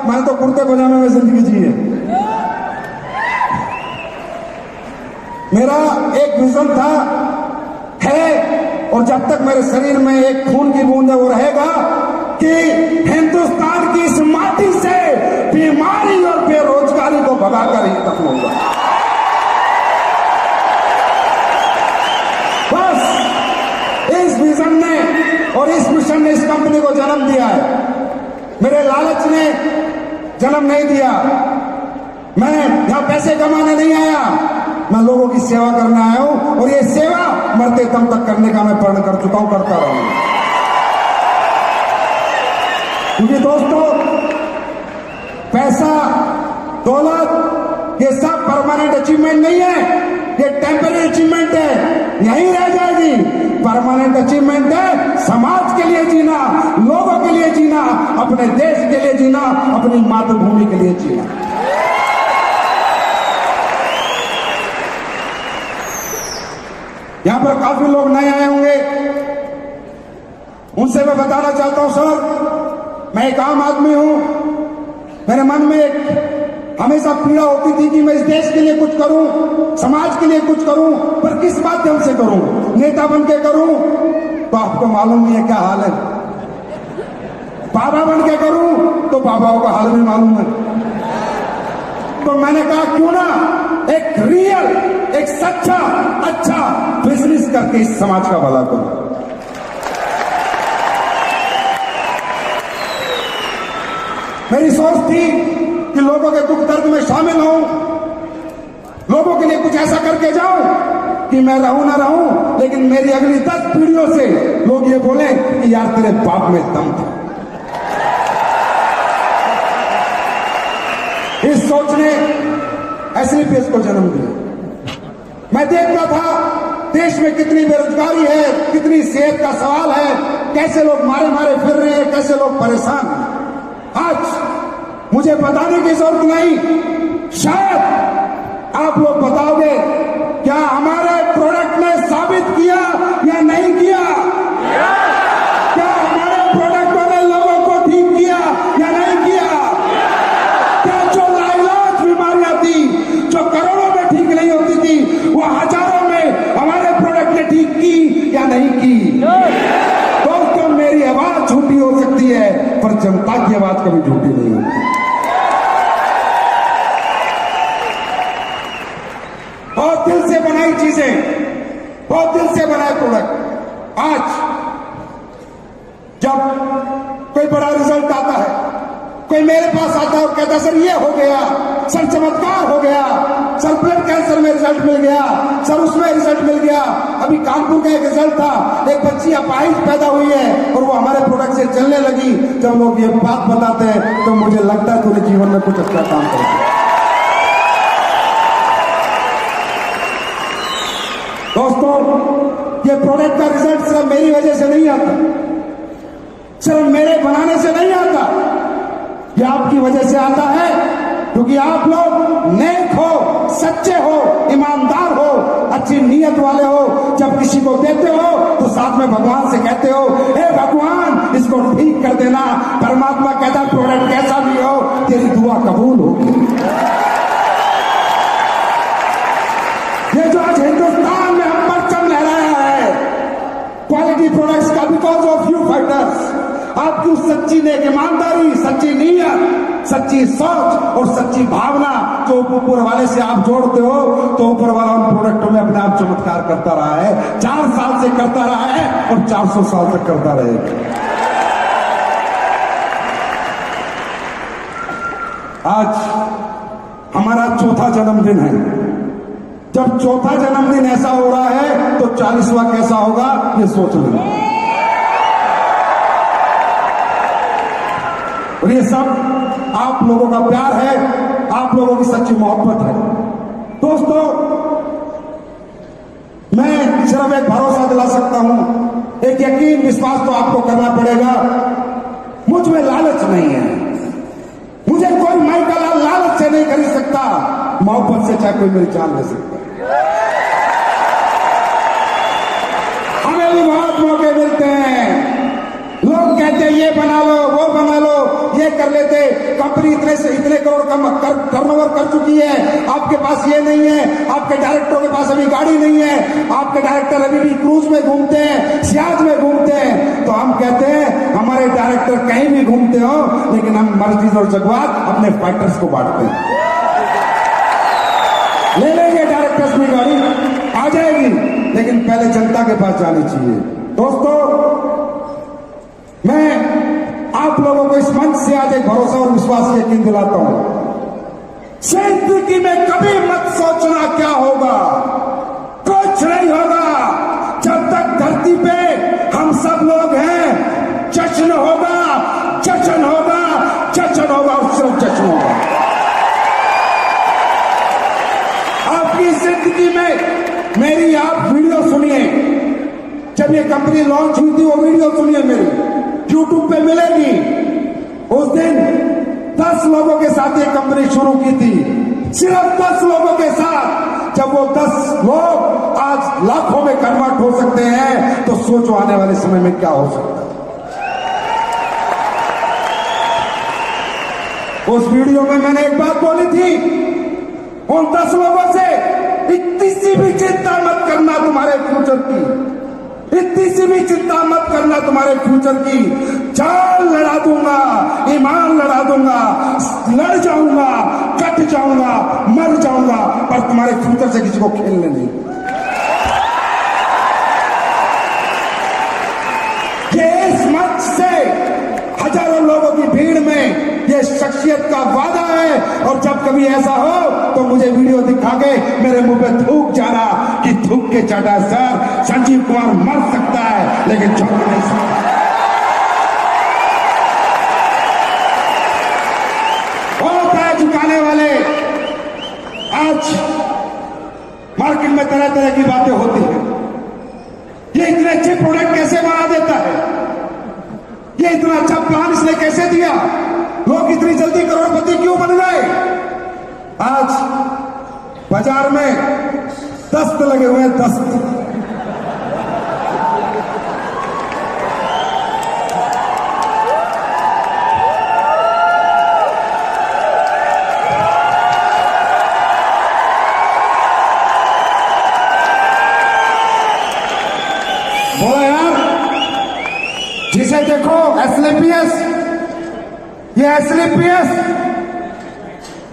मैंने तो कुर्ते पजामे में जिंदगी जी है। मेरा एक विजन था, है, और जब तक मेरे शरीर में एक खून की बूंद है वो रहेगा कि हिंदुस्तान की इस माटी से बीमारी और बेरोजगारी को भगाकर ही खत्म होगा। बस इस विजन ने और इस मिशन ने इस कंपनी को जन्म दिया है। मेरे लालच ने जन्म नहीं दिया। मैं यहां पैसे कमाने नहीं आया, मैं लोगों की सेवा करने आया हूं, और ये सेवा मरते दम तक करने का मैं प्रण कर चुका हूं, करता रहूंगा। क्योंकि दोस्तों, पैसा, दौलत, ये सब परमानेंट अचीवमेंट नहीं है, ये टेम्पररी अचीवमेंट है, यहीं रह जाएगी। परमानेंट अचीवमेंट है समाज के लिए जीना, लोगों के लिए जीना, अपने देश के लिए जीना, अपनी मातृभूमि के लिए जीना। यहां पर काफी लोग नए आए होंगे, उनसे मैं बताना चाहता हूं, सर मैं एक आम आदमी हूं, मेरे मन में एक हमेशा पीड़ा होती थी कि मैं इस देश के लिए कुछ करूं, समाज के लिए कुछ करूं, पर किस माध्यम से करूं? नेता बन के करूं तो आपको मालूम नहीं है क्या हाल है, बाबा बन के करूं तो बाबाओं का हाल भी मालूम है। तो मैंने कहा क्यों ना एक रियल, एक सच्चा, अच्छा बिजनेस करके इस समाज का भला करूं। मेरी सोच थी कि लोगों के दुख दर्द में शामिल हूं, लोगों के लिए कुछ ऐसा करके जाऊं कि मैं रहूं ना रहूं, लेकिन मेरी अगली 10 पीढ़ियों से लोग ये बोले कि यार तेरे बाप में दम था। इस सोच ने एसलीपीएस को जन्म दिया। मैं देखता था देश में कितनी बेरोजगारी है, कितनी सेहत का सवाल है, कैसे लोग मारे मारे फिर रहे हैं, कैसे लोग परेशान हैं। आज मुझे बताने की जरूरत नहीं, शायद आप लोग बताओगे क्या हमारे प्रोडक्ट ने साबित किया या नहीं किया? क्या हमारे प्रोडक्टों ने लोगों को ठीक किया या नहीं किया? क्या जो लाइलाज बीमारियां थी, जो करोड़ों में ठीक नहीं होती थी, वो हजारों में हमारे प्रोडक्ट ने ठीक की या नहीं की? दोस्तों, मेरी आवाज झूठी हो सकती है, पर जनता की आवाज कभी झूठी नहीं होती। बहुत दिल से बनाई चीजें, बहुत दिल से बनाए प्रोडक्ट, आज जब कोई बड़ा रिजल्ट आता है, कोई मेरे पास आता है और कहता है सर ये हो गया, सर चमत्कार हो गया, सर ब्लड कैंसर में रिजल्ट मिल गया, सर उसमें रिजल्ट मिल गया। अभी कानपुर का एक रिजल्ट था, एक बच्ची अपाहिज पैदा हुई है और वो हमारे प्रोडक्ट से चलने लगी। जब लोग ये बात बताते हैं तो मुझे लगता है पूरे जीवन में कुछ अच्छा काम करेंगे। दोस्तों, ये प्रोडक्ट का रिजल्ट सिर्फ मेरी वजह से नहीं आता, सिर्फ मेरे बनाने से नहीं आता, ये आपकी वजह से आता है, क्योंकि आप लोग नेक हो, सच्चे हो, ईमानदार हो, अच्छी नीयत वाले हो। जब किसी को देते हो तो साथ में भगवान से कहते हो, हे भगवान इसको ठीक कर देना। परमात्मा कहता प्रोडक्ट कैसा भी हो, तेरी दुआ कबूल होगी। ये जो आज हिंदुस्तान में हम परचम लहराया है क्वालिटी प्रोडक्ट्स का, बिकॉज ऑफ यू फाइटर्स, आपकी सच्ची नेक ईमानदारी, सच्ची नीयत, सच्ची सोच और सच्ची भावना जो ऊपर वाले से आप जोड़ते हो, तो ऊपर वाला उन प्रोडक्टों में अपने आप चमत्कार करता रहा है, 4 साल से करता रहा है और 400 साल तक करता रहेगा। आज हमारा चौथा जन्मदिन है। जब चौथा जन्मदिन ऐसा हो रहा है तो 40वां कैसा होगा ये सोच लो। और ये सब आप लोगों का प्यार है, आप लोगों की सच्ची मोहब्बत है। दोस्तों, मैं सिर्फ एक भरोसा दिला सकता हूं, एक यकीन विश्वास तो आपको करना पड़ेगा। मुझ में लालच नहीं है, मुझे कोई माई का लालच से नहीं खरीद सकता, मोहब्बत से चाहे कोई मेरी जान ले सकता। हमें भी बहुत मौके मिलते हैं, लोग कहते हैं ये बना लो, वो बना लो, ये कर लेते, कंपनी कंपनी इतने से इतने करोड़ का टर्नओवर कर चुकी है, आपके पास ये नहीं है, आपके डायरेक्टरों के पास अभी गाड़ी नहीं है, आपके डायरेक्टर अभी भी क्रूज में घूमते हैं, सियाज में घूमते हैं। तो हम कहते हैं हमारे डायरेक्टर कहीं भी घूमते हो, लेकिन हम मर्सिडीज और जगुआर अपने फाइटर्स को बांटते हैं। ले लेंगे डायरेक्टर्स भी, गाड़ी आ जाएगी, लेकिन पहले जनता के पास जानी चाहिए। दोस्तों, मैं आप लोगों को इस मंच से आज एक भरोसा और विश्वास यकीन दिलाता हूं, जिंदगी में कभी मत सोचना क्या होगा, कुछ नहीं होगा। जब तक धरती पे हम सब लोग हैं, जश्न होगा, जश्न होगा, जश्न होगा और सिर्फ जश्न होगा। आपकी जिंदगी में मेरी आप वीडियो सुनिए, जब ये कंपनी लॉन्च हुई थी वो वीडियो सुनिए मेरी, यूट्यूब पे मिलेगी। उस दिन 10 लोगों के साथ ये कंपनी शुरू की थी, सिर्फ 10 लोगों के साथ। जब वो 10 लोग आज लाखों में कन्वर्ट हो सकते हैं, तो सोचो आने वाले समय में क्या हो सकता है। उस वीडियो में मैंने एक बात बोली थी, उन 10 लोगों से इतनी सी भी चिंता मत करना तुम्हारे फ्यूचर की, इतनी सी भी चिंता मत करना तुम्हारे फ्यूचर की। जान लड़ा दूंगा, ईमान लड़ा दूंगा, लड़ जाऊंगा, कट जाऊंगा, मर जाऊंगा, पर तुम्हारे फ्यूचर से किसी को खेलने नहीं। ये इस मंच से हजारों लोगों की भीड़ में ये शख्सियत का वादा है, और जब कभी ऐसा हो तो मुझे वीडियो दिखा के मेरे मुंह पे थूक जाना कि थूक के चाटा सर, संजीव कुमार मर सकता है लेकिन झुक नहीं सकता। बहुत है झुकाने वाले। आज मार्केट में तरह तरह की बातें होती हैं, ये इतने अच्छे प्रोडक्ट कैसे बना देता है, ये इतना अच्छा प्लान इसने कैसे दिया, लोग इतनी जल्दी करोड़पति क्यों बन गए। आज बाजार में दस्त लगे हुए हैं, दस्त। बोला यार, जिसे देखो एसलीपीएस, ये एसलीपीएस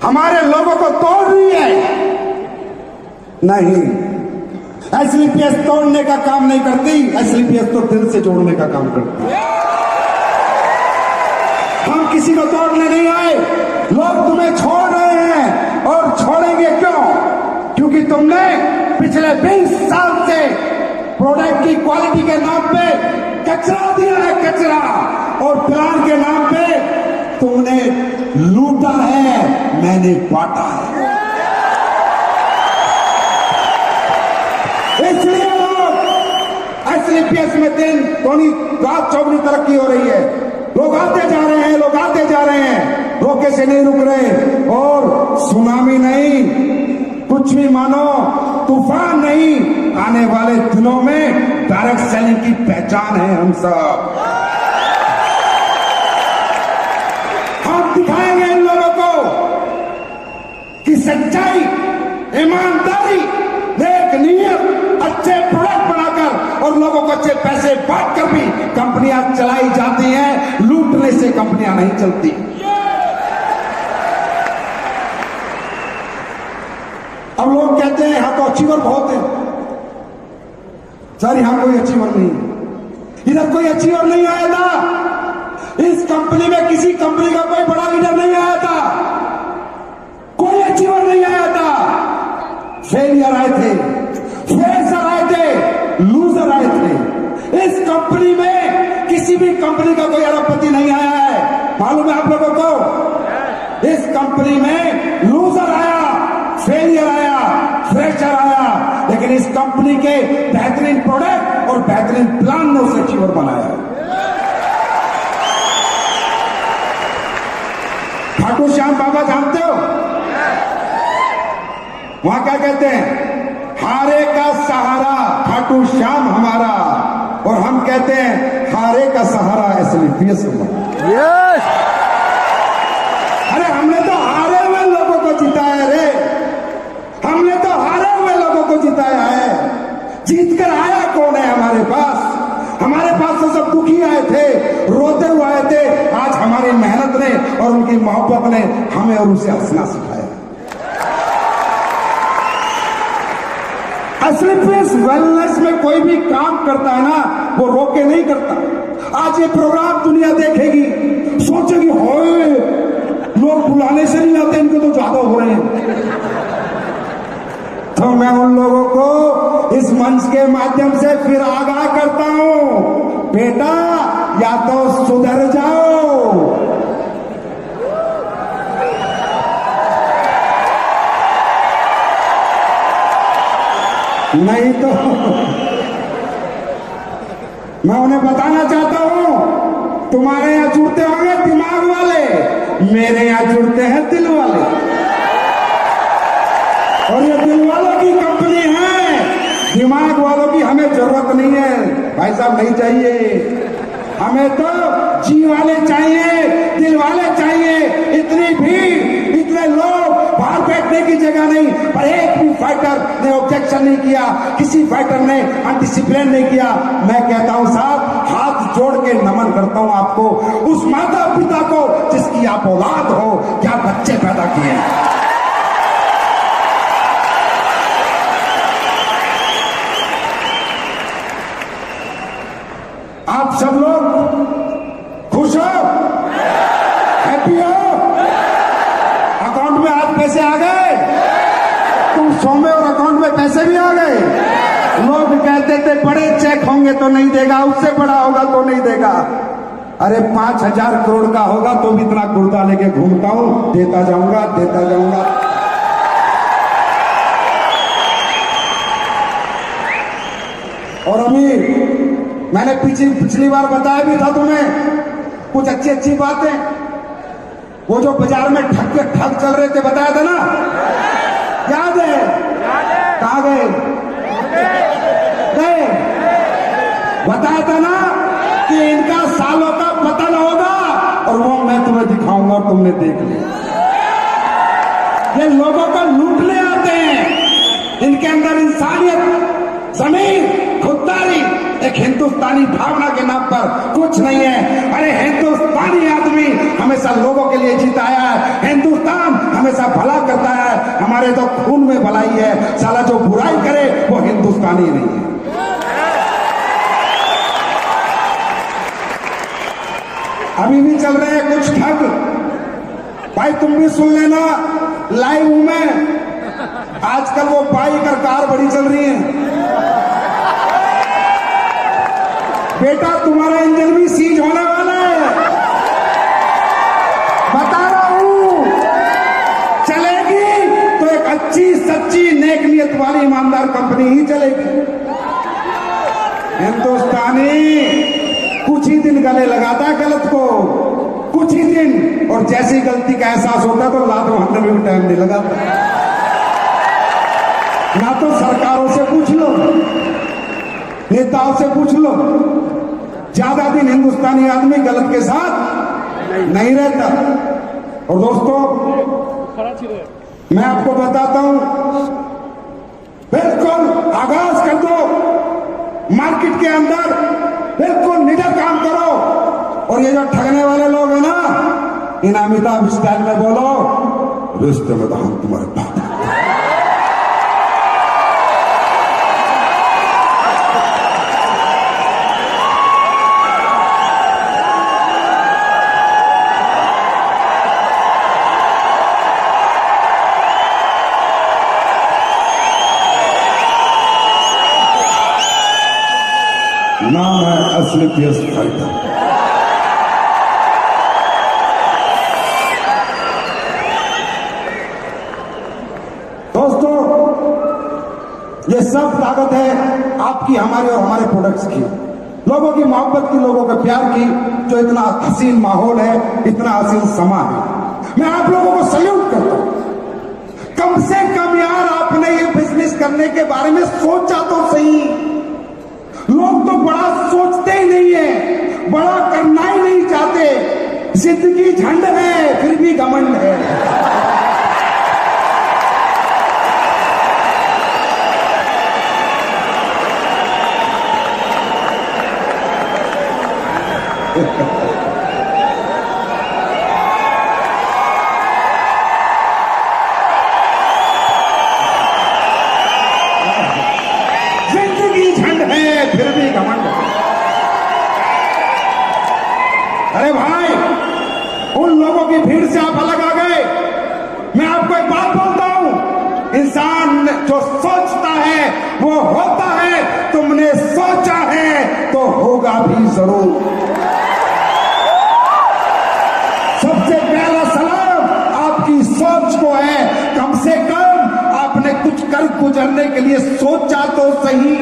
हमारे लोगों को तोड़ रही है। नहीं, एसलीपीएस तोड़ने का काम नहीं करती, एसलीपीएस तो दिल से जोड़ने का काम करती है। हम किसी को तोड़ने नहीं आए, लोग तुम्हें छोड़ रहे हैं, और छोड़ेंगे क्यों? क्योंकि तुमने पिछले 20 साल से प्रोडक्ट की क्वालिटी के नाम पे कचरा दिया है, कचरा, और प्लान के नाम पे तुमने लूटा है, मैंने बांटा है। इसलिए लोग एसलीपीएस में दिन दोनी रात चौगनी तरक्की हो रही है, लोग आते जा रहे हैं, लोग आते जा रहे हैं, रोके से नहीं रुक रहे। और सुनामी नहीं, कुछ भी मानो, तूफान नहीं, आने वाले दिनों में डायरेक्ट सेलिंग की पहचान है हम सब। हम दिखाएंगे इन लोगों को कि सच्चाई, ईमानदारी, नेक नीयत, अच्छे प्रोडक्ट बनाकर और लोगों को अच्छे पैसे बांटकर भी कंपनियां चलाई जाती हैं, लूटने से कंपनियां नहीं चलती। अब लोग कहते हैं यहां तो अचीवर बहुत है। सर यहां कोई अचीवर नहीं, इधर कोई अचीवर नहीं आया था। इस कंपनी में किसी कंपनी का कोई बड़ा लीडर नहीं आया था, कोई अचीवर नहीं आया था। फेलियर आए थे, फ्रेशर आए थे, लूजर आए थे। इस कंपनी में किसी भी कंपनी का कोई अरबपति नहीं आया है। मालूम है आप लोगों को? इस कंपनी में लूजर आया, फेलियर आया, फ्रेशर आया, लेकिन इस कंपनी के बेहतरीन प्रोडक्ट और बेहतरीन प्लान ने उसे अचीवर बनाया। खाटू श्याम बाबा जानते हो? वहां क्या कहते हैं? हारे का सहारा खाटू श्याम हमारा, और हम कहते हैं हारे का सहारा एसलीपीएस हमारा। अरे और उनकी मोहब्बत ने हमें और उसे हंसना सिखाया। असली इस वेलनेस में कोई भी काम करता है ना, वो रोके नहीं करता। आज ये प्रोग्राम दुनिया देखेगी, सोचेगी होए लोग बुलाने से नहीं आते, इनके तो ज्यादा हो रहे हैं। तो मैं उन लोगों को इस मंच के माध्यम से फिर आगाह करता हूं, बेटा या तो सुधर जाओ, नहीं तो मैं उन्हें बताना चाहता हूं, तुम्हारे यहां जुड़ते होंगे दिमाग वाले, मेरे यहां जुड़ते हैं दिल वाले, और ये दिल वालों की कंपनी है, दिमाग वालों की हमें जरूरत नहीं है भाई साहब, नहीं चाहिए हमें, तो जी वाले चाहिए, दिल वाले चाहिए। इतनी भीड़, इतने लोग, बाहर बैठने की जगह नहीं, पर एक भी फाइटर ने ऑब्जेक्शन नहीं किया, किसी फाइटर ने अनडिसिप्लिन नहीं किया। मैं कहता हूं साहब, हाथ जोड़ के नमन करता हूं आपको, उस माता पिता को जिसकी आप औलाद हो, क्या बच्चे पैदा किए। आप सब लोग खुश हो, हैप्पी हो, अकाउंट में आज पैसे आ गए, तुम सो में और अकाउंट में पैसे भी आ गए। लोग कहते थे बड़े चेक होंगे तो नहीं देगा, उससे बड़ा होगा तो नहीं देगा। अरे 5,000 करोड़ का होगा तो भी इतना गुर्दा लेके घूमता हूं, देता जाऊंगा, देता जाऊंगा। और अभी मैंने पिछली बार बताया भी था तुम्हें कुछ अच्छी अच्छी बातें, वो जो बाजार में ठग चल रहे थे, बताया था ना, याद है? कहां गए? बताया था ना कि इनका सालों का पतन होगा, और वो मैं तुम्हें दिखाऊंगा और तुमने देख लिया। ये लोगों को लूटने आते हैं, इनके अंदर इंसानियत, जमीन, खुददारी, एक हिंदुस्तानी भावना के नाम पर कुछ नहीं है। अरे हिंदुस्तानी आदमी हमेशा लोगों के लिए जीता है, हिंदुस्तान हमेशा भला करता है, हमारे तो खून में भलाई है। साला जो बुराई करे वो हिंदुस्तानी नहीं है। अभी भी चल रहे हैं कुछ ठग, भाई तुम भी सुन लेना, लाइव हूं मैं। आजकल वो बाइक और कार बड़ी चल रही है, बेटा तुम्हारा इंजन भी सीज होने वाला है, बता रहा हूं। चलेगी तो एक अच्छी सच्ची नेक नियत वाली ईमानदार कंपनी ही चलेगी। हिंदुस्तानी कुछ ही दिन गले लगाता है गलत को, कुछ ही दिन, और जैसी गलती का एहसास होता है तो लात मारने में भी टाइम नहीं लगाता। ना तो सरकारों से पूछ लो, नेताओं से पूछ लो, ज्यादा दिन हिंदुस्तानी आदमी गलत के साथ नहीं रहता। और दोस्तों मैं आपको बताता हूं, बिल्कुल आगाज कर दो, मार्केट के अंदर बिल्कुल निडर काम करो। और ये जो ठगने वाले लोग हैं ना, इन अमिताभ स्टाइल में बोलो, रिश्ते में तो हम तुम्हारे पास। नाम है असलियत फाइटर। दोस्तों ये सब ताकत है आपकी, हमारी और हमारे प्रोडक्ट्स की, लोगों की मोहब्बत की, लोगों के प्यार की, जो इतना हसीन माहौल है, इतना हसीन समा है। मैं आप लोगों को सल्यूट करता हूं। कम से कम यार आपने ये बिजनेस करने के बारे में सोचा तो सही। लोग तो बड़ा सोचते ही नहीं है, बड़ा करना ही नहीं चाहते। जिंदगी झंड है फिर भी घमंड है। तुमने जो सोचता है वो होता है, तुमने सोचा है तो होगा भी जरूर। सबसे पहला सलाम आपकी सोच को है। कम से कम आपने कुछ कर गुजरने के लिए सोचा तो सही।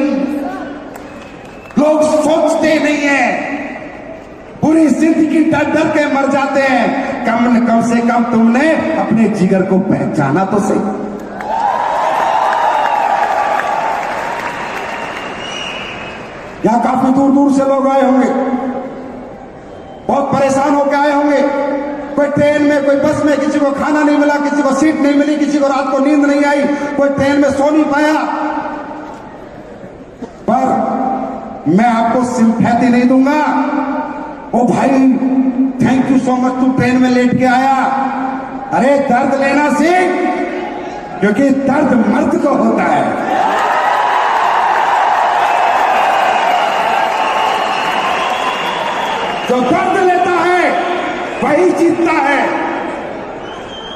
लोग सोचते नहीं है, पूरी जिंदगी डर डर के मर जाते हैं। कम से कम तुमने अपने जिगर को पहचाना तो सही। यहां काफी दूर दूर से लोग आए होंगे, बहुत परेशान होकर आए होंगे। कोई ट्रेन में, कोई बस में, किसी को खाना नहीं मिला, किसी को सीट नहीं मिली, किसी को रात को नींद नहीं आई, कोई ट्रेन में सो नहीं पाया। पर मैं आपको सिंपैथी नहीं दूंगा। ओ भाई, थैंक यू सो मच, तू ट्रेन में लेट के आया। अरे दर्द लेना सीख, क्योंकि दर्द मर्द को होता है। जो दर्द लेता है वही जीतता है।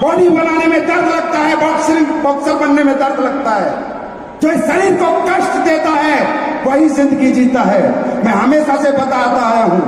बॉडी बनाने में दर्द लगता है, बॉक्सर बनने में दर्द लगता है। जो इस शरीर को कष्ट देता है वही जिंदगी जीता है। मैं हमेशा से बताता आया हूं,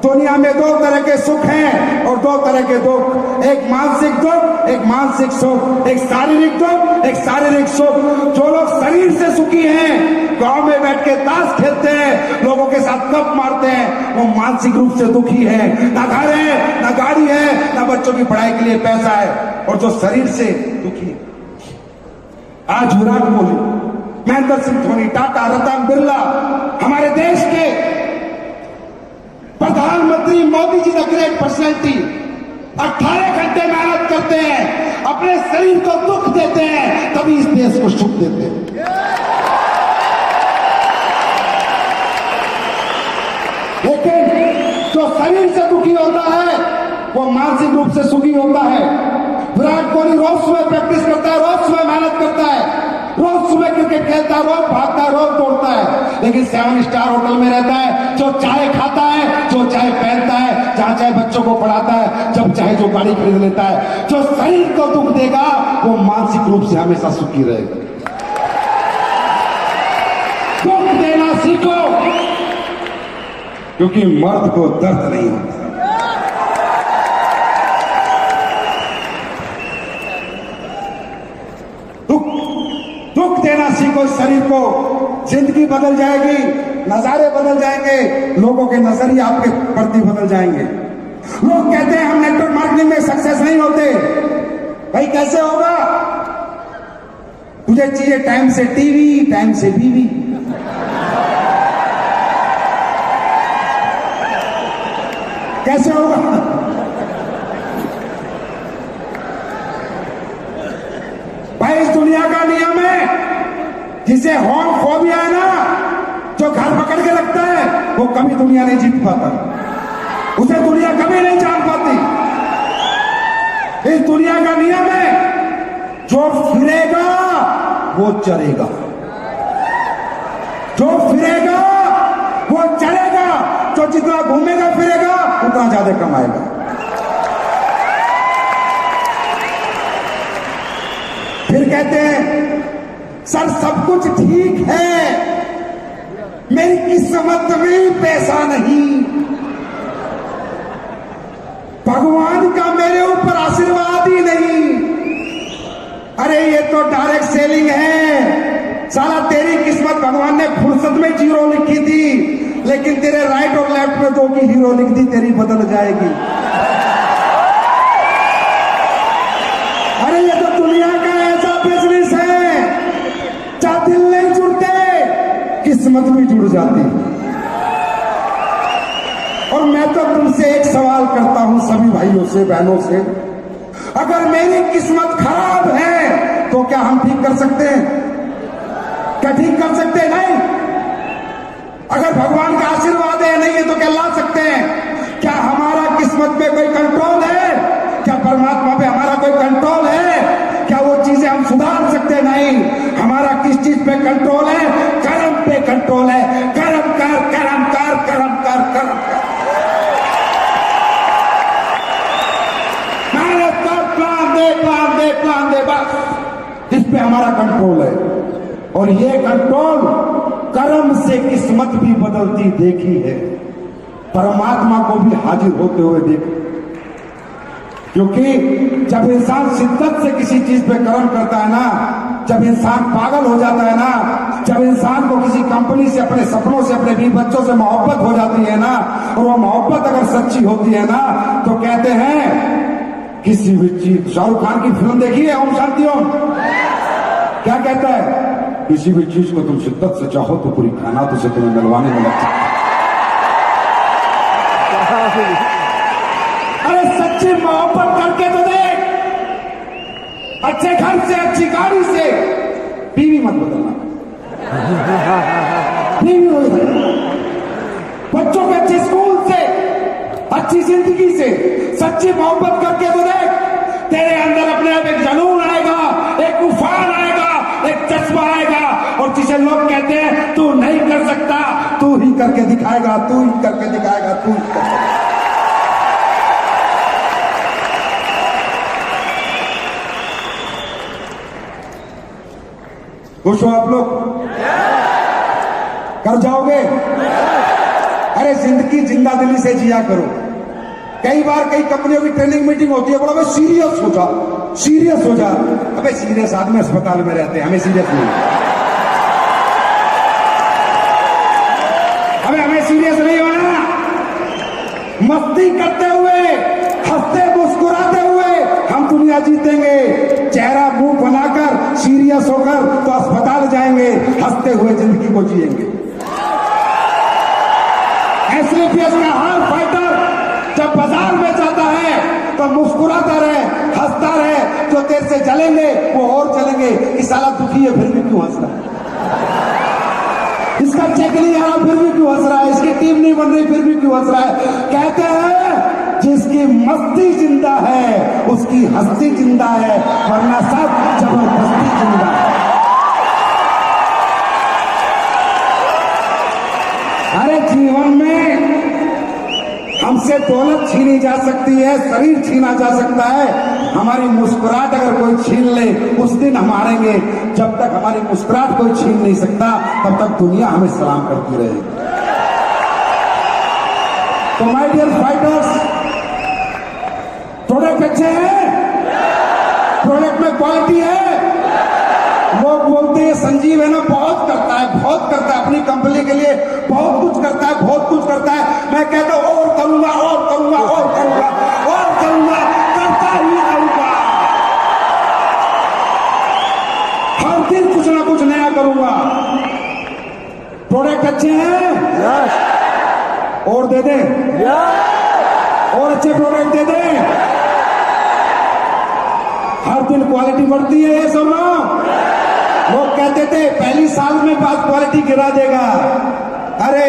दुनिया में दो तरह के सुख हैं और दो तरह के दुख। एक मानसिक दुख, एक मानसिक सुख। एक शारीरिक दुख, एक शारीरिक सुख। जो लोग शरीर से सुखी हैं, गांव में बैठ के ताश खेलते हैं, लोगों के साथ गप मारते हैं, वो मानसिक रूप से दुखी है। ना घर है, ना गाड़ी है, ना बच्चों की पढ़ाई के लिए पैसा है। और जो शरीर से दुखी है, आज विराट कोहली, महेंद्र सिंह धोनी, टाटा, रतन बिरला, हमारे देश के प्रधानमंत्री Modi ji, the great personality, 18 घंटे मेहनत करते हैं, अपने शरीर को दुख देते हैं, तभी इस देश को सुख देते हैं। लेकिन जो शरीर से दुखी होता है वो मानसिक रूप से सुखी होता है। विराट कोहली रोज सुबह प्रैक्टिस करता है, रोज सुबह मेहनत करता है, रोज सुबह क्रिकेट खेलता है, रोज भागता है, रोज दौड़ता है। लेकिन 7 स्टार होटल में रहता है, जो चाय खाता है, जो चाय पहनता है, जहां चाहे बच्चों को पढ़ाता है, जब चाहे जो गाड़ी खरीद लेता है। जो शरीर को दुख देगा वो मानसिक रूप से हमेशा सुखी रहेगा। दुख देना सीखो, क्योंकि मर्द को दर्द नहीं होता। दुख देना सीखो शरीर को, जिंदगी बदल जाएगी, नजारे बदल जाएंगे, लोगों के नजरिए आपके प्रति बदल जाएंगे। लोग कहते हैं हम नेटवर्क मार्केटिंग में सक्सेस नहीं होते। भाई कैसे होगा? तुझे चाहिए टाइम से टीवी, टाइम से बीवी। कैसे होगा? भाई इस दुनिया का नियम है, जिसे होम फोबिया है ना, जो घर पकड़ के रखता है, वो कभी दुनिया नहीं जीत पाता, उसे दुनिया कभी नहीं जान पाती। इस दुनिया का नियम है, जो फिरेगा वो चलेगा, जो फिरेगा वो चलेगा, जो जितना घूमेगा फिरेगा उतना ज्यादा कमाएगा। फिर कहते हैं सर सब कुछ ठीक है, मेरी किस्मत में पैसा नहीं, भगवान का मेरे ऊपर आशीर्वाद ही नहीं। अरे ये तो डायरेक्ट सेलिंग है साला, तेरी किस्मत भगवान ने फुर्सत में जीरो लिखी थी, लेकिन तेरे राइट और लेफ्ट में 2 की हीरो लिख दी, तेरी बदल जाएगी। अरे ये तो दुनिया का ऐसा बिजनेस है, जहां दिल नहीं जुड़ते किस्मत भी जुड़ जाती। और मैं तो तुमसे एक सवाल करता हूं, सभी भाइयों से, बहनों से, अगर मेरी किस्मत खराब है तो क्या हम ठीक कर सकते हैं? क्या ठीक कर सकते हैं? नहीं। अगर भगवान का आशीर्वाद है नहीं है तो क्या ला सकते हैं? क्या हमारा किस्मत पे कोई कंट्रोल है? क्या परमात्मा पे हमारा कोई कंट्रोल है? क्या वो चीजें हम सुधार सकते? नहीं। हमारा किस चीज पे कंट्रोल है? कर्म पे कंट्रोल है। कर्म कर, कर्म कर, कर्म कर, कर्म कर, मेहनत कर, प्लान दे, प्लान दे, प्लान दे, बस इस पे हमारा कंट्रोल है। और ये कंट्रोल कर्म से किस्मत भी बदलती देखी है, परमात्मा को भी हाजिर होते हुए देखा। क्योंकि जब इंसान शिद्दत से किसी चीज पे कर्म करता है ना, जब इंसान पागल हो जाता है ना, जब इंसान को किसी कंपनी से, अपने सपनों से, अपने बीवी बच्चों से मोहब्बत हो जाती है ना, और वो मोहब्बत अगर सच्ची होती है ना, तो कहते हैं किसी भी चीज, शाहरुख खान की फिल्म देखी है ओम शांति ओम, क्या कहता है, किसी भी चीज को तुम शिद्दत से चाहो तो पूरी कायनात उसे तुम्हें मिलवाने में लगता है। अरे सच्ची मोहब्बत करके तो देख, अच्छे घर से, अच्छी गाड़ी से, बीवी मत बदलना, बीवी हो जाए, बच्चों के अच्छे स्कूल से, अच्छी जिंदगी से, सच्ची मोहब्बत करके तो देख, तेरे अंदर अपने आप एक जुनून आएगा, एक उफान आएगा, एक जज्बा आएगा, और जिसे लोग कहते हैं तू नहीं कर सकता, तू ही करके दिखाएगा, तू ही करके दिखाएगा, तू ही करके। खुश हो आप लोग? कर जाओगे? अरे जिंदगी जिंदा दिली से जिया करो। कई बार कई कंपनियों की ट्रेनिंग मीटिंग होती है, बोला सीरियस हो जा, सीरियस हो जा। अबे सीरियस आदमी अस्पताल में रहते हैं, हमें सीरियस नहीं, अबे हमें सीरियस नहीं होना। मस्ती करते हुए, हंसते मुस्कुराते हुए हम दुनिया जीतेंगे। चेहरा मुंह बनाकर सीरियस होकर तो अस्पताल जाएंगे, हंसते हुए जिंदगी को जिएंगे। एसलीपीएस का हर फाइटर जब बाजार में जाता है तो मुस्कुराता रहे, हंसता रहे। जो देर से जलेंगे वो और जलेंगे, इस साला दुखी है फिर भी क्यों हंस रहा है, इसका चेक नहीं आ रहा फिर भी क्यों हंस रहा है, इसकी टीम नहीं बन रही फिर भी क्यों हंस रहा है। कहते हैं जिसकी मस्ती जिंदा है उसकी हस्ती जिंदा है, वरना सब जबरदस्ती जिंदा है। अरे जीवन में हमसे दौलत छीनी जा सकती है, शरीर छीना जा सकता है, हमारी मुस्कुराहट अगर कोई छीन ले उस दिन हम हारेंगे। जब तक हमारी मुस्कुराहट कोई छीन नहीं सकता तब तक दुनिया हमें सलाम करती रहेगी। तो माय डियर फाइटर्स, प्रोडक्ट अच्छे हैं, प्रोडक्ट में क्वालिटी है। लोग बोलते हैं संजीव है ना बहुत करता है, बहुत करता है, अपनी कंपनी के लिए बहुत कुछ करता है, बहुत कुछ करता है। मैं कहता हूं और करूंगा, और करूंगा, और करूंगा, और करूंगा, करता ही रहूंगा। हर दिन कुछ ना कुछ नया करूंगा। प्रोडक्ट अच्छे हैं, और दे दे, और अच्छे प्रोडक्ट दे दे। हर दिन क्वालिटी बढ़ती है, ये सुनो। लोग कहते थे पहली साल में बात क्वालिटी गिरा देगा। अरे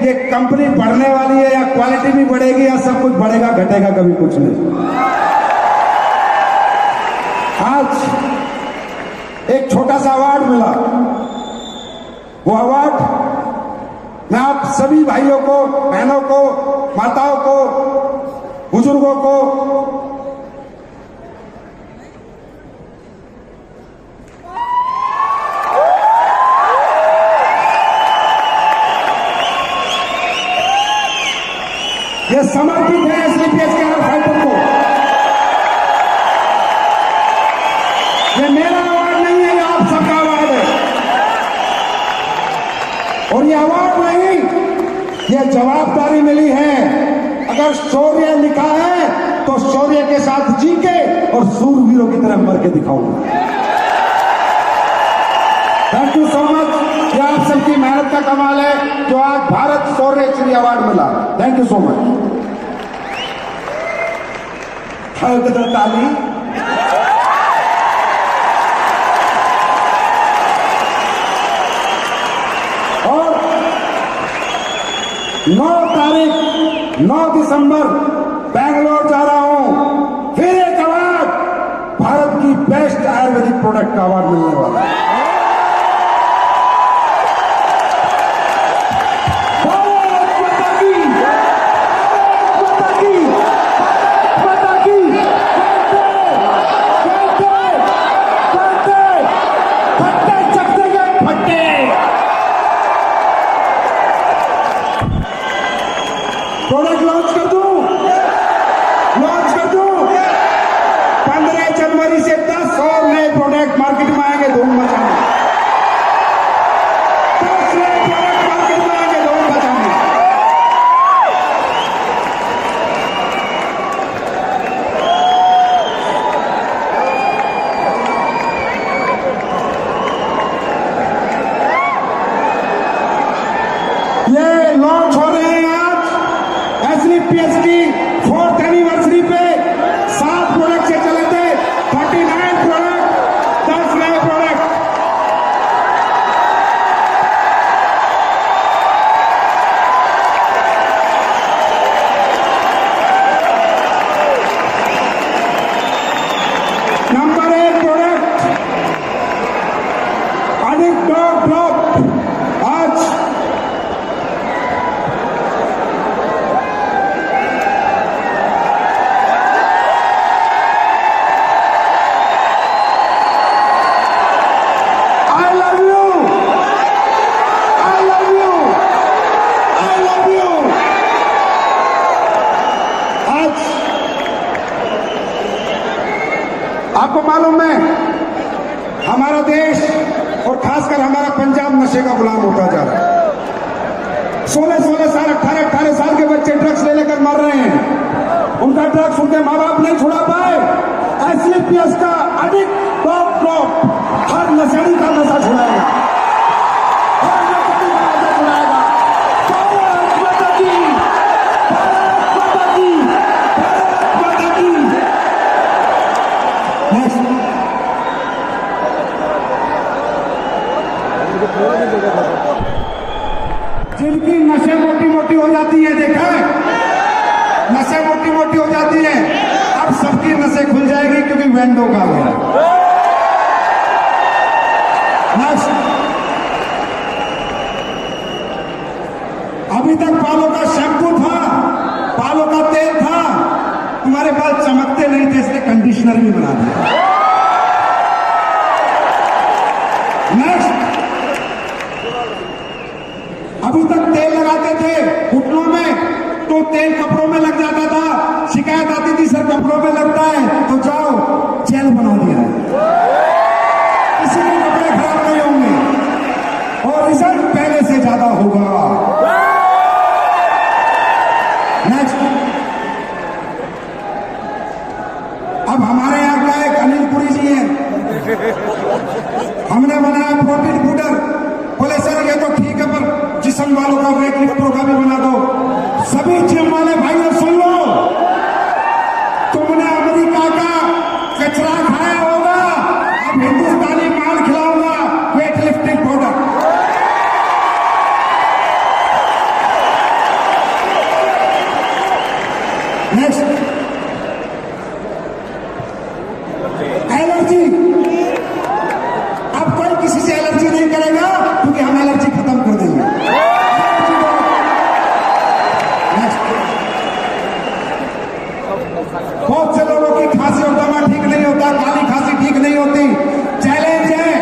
ये कंपनी बढ़ने वाली है, या क्वालिटी भी बढ़ेगी या सब कुछ बढ़ेगा घटेगा, कभी कुछ नहीं। आज एक छोटा सा अवार्ड मिला, वो अवार्ड मैं आप सभी भाइयों को, बहनों को, माताओं को, बुजुर्गों को ये समर्पित है एसलीपीएस के हर फाइटर को। ये मेरा अवार्ड नहीं है, ये आप सबका अवार्ड है। और ये अवार्ड नहीं, ये जवाबदारी मिली है। अगर शौर्य लिखा है तो शौर्य के साथ जी के और सूरवीरों की तरह मर के दिखाऊंगा। Thank you so much. ये आप सबकी मेहनत का कमाल है जो आज भारत शौर्य श्री अवार्ड मिला। Thank you so much. ताली। और 9 दिसंबर बैंगलोर जा रहा हूं, फिर एक अवार्ड, भारत की बेस्ट आयुर्वेदिक प्रोडक्ट का अवार्ड मिलने वाला है। फट्टे लॉन्च कर दूं, 15 जनवरी से 10 और नए प्रोडक्ट मार्केट में आएंगे, धूम मचाएंगे। 10 नए प्रोडक्ट मार्केट में आएंगे, धूम मचाएंगे। ये लॉन्च हो रहे हैं आज एसलीपीएस की 4th एनिवर्सरी पे। 7 प्रोडक्ट से चले थे, 39 प्रोडक्ट, 10 नए प्रोडक्ट। नंबर 1 प्रोडक्ट अधिक ड्रॉप आज आपको मालूम है हमारा देश और खासकर हमारा पंजाब नशे का गुलाम होता जा रहा है। 16-16 साल 18-18 साल के बच्चे ड्रग्स ले लेकर मर रहे हैं। उनका ड्रग्स उनके माँ बाप नहीं छुड़ा पाए। एसलीपीएस का अधिक ड्रॉप हर नशेड़ी का नशा छुड़ाएगा, हर नशेड़ी का नशा छुड़ाएगा। भारत माता की, भारत माता की, भारत माता की। जिनकी नशे मोटी मोटी हो जाती है, देखा है, नशे मोटी मोटी हो जाती है, अब सबकी नशे खुल जाएगी क्योंकि वेंडो का है। अभी तक पालो का शैम्पू था, पालो का तेल था, तुम्हारे बाल चमकते नहीं थे, इसलिए कंडीशनर भी बना दिया। नेक्स्ट, अभी तक तेल लगाते थे घुटनों में, तो तेल कपड़ों में लग जाता था, शिकायत आती थी सर कपड़ों में लगता है, तो जाओ जेल बना दिया है, किसी के कपड़े खराब नहीं होंगे और रिजल्ट पहले से ज्यादा होगा। नेक्स्ट, अब हमारे यहाँ का एक अनिल पुरी जी है, हमने बनाया प्रोटीन पाउडर। बोले सर ये तो ठीक है पर जिस्म वालों का वेट लिफ्टरों का भी बना दो। सभी जिम वाले भाइयों सुन लो, तुमने अमेरिका का कचरा खाया होगा, अब हिंदुस्तानी माल खिलाऊंगा, weight lifting powder. Next, allergy, अब कोई किसी से एलर्जी नहीं करेगा क्योंकि हम एलर्जी खत्म कर देंगे। बहुत से लोगों की खांसी और दमा ठीक नहीं होता, काली खांसी ठीक नहीं होती। चैलेंज है,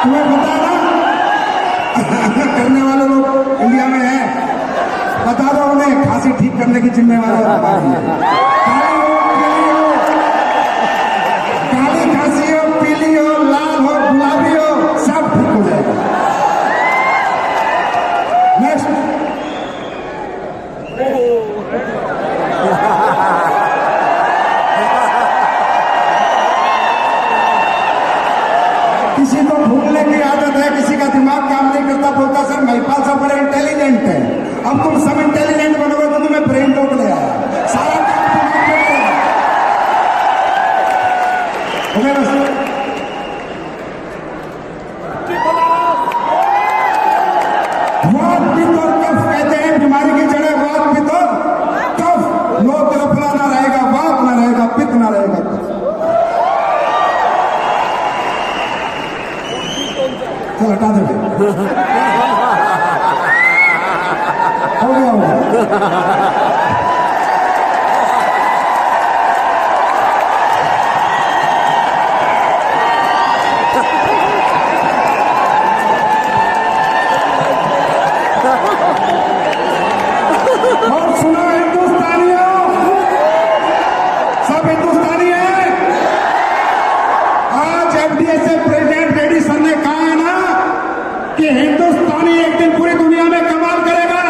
तुम्हें पता ना करने वाले लोग इंडिया में हैं, बता दो उन्हें, खांसी ठीक करने की जिम्मेवारी हमारी है। काली खांसी हो, पीली हो, लाल हो, गुलाबी हो, सब ठीक हो जाएगा। नेक्स्ट, किसी को भूलने की आदत है, किसी का दिमाग काम नहीं करता, बोलता सर महिपाल साहब बड़े इंटेलिजेंट है। अब तुम सब इंटेलिजेंट बनोगे तो तुम्हें ब्रेन टोक ले आया, सारा काम दिमाग में करेगा। वात पित्त और कफ कहते हैं, बीमारी की जड़ें वात पित्त और कफ। लो तरफला ना रहेगा, वात ना रहेगा, पित्त ना रहेगा। चल हटा दे, हो गया होगा। सब हिंदुस्तानी है। आज एफडीए से प्रेसिडेंट रेड्डी सर ने कहा है ना कि हिंदुस्तानी एक दिन पूरी दुनिया में कमाल करेगा।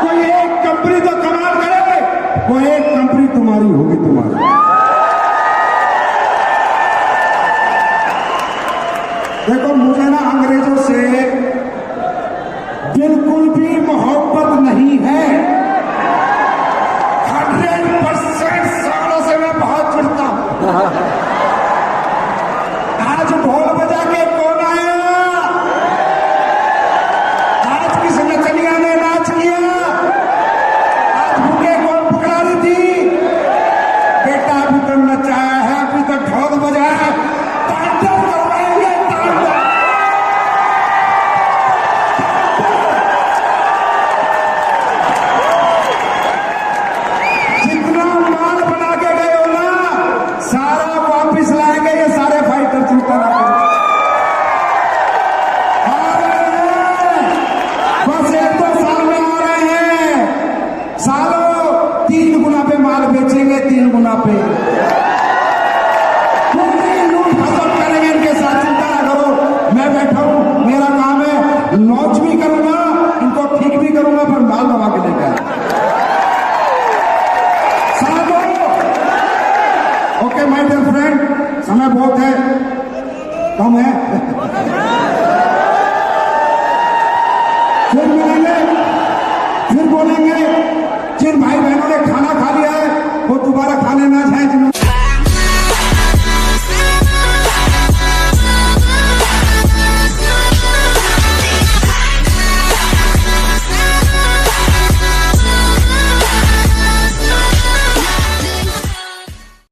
कोई एक कंपनी तो कमाल करे, वो एक कंपनी तुम्हारी होगी, तुम्हारी। देखो मुझे ना अंग्रेजों से बिल्कुल भी मोहब्बत नहीं है। 100% सालों से मैं बहुत चिढ़ता हूं। आज ढोल बजा के कौन आया? आज किस नचनिया ने नाच किया? आज भूखे कौन पकड़ा रही थी? बेटा अभी तो नचाया है, अभी तो ढोल बजाया है, तांडव करवाएंगे, तांडव। जितना माल बना के गए हो ना, सारा वापिस लाएंगे। ये सारे फाइटर चिंता ना करो। आ रहे हैं, बस 1-2 साल में आ रहे हैं। सालों 3 गुना पे माल बेचेंगे, 3 गुना पे लूट खसम करेंगे। इनके साथ चिंता ना करो। मैं बैठा हूं, मेरा काम है, लॉन्च भी करूंगा, इनको ठीक भी करूंगा, पर माल दबा के लेकर ओके माय डियर फ्रेंड, समय बहुत है, कम है। फिर मिलेंगे, फिर बोलेंगे। जिन भाई बहनों ने खाना खा लिया है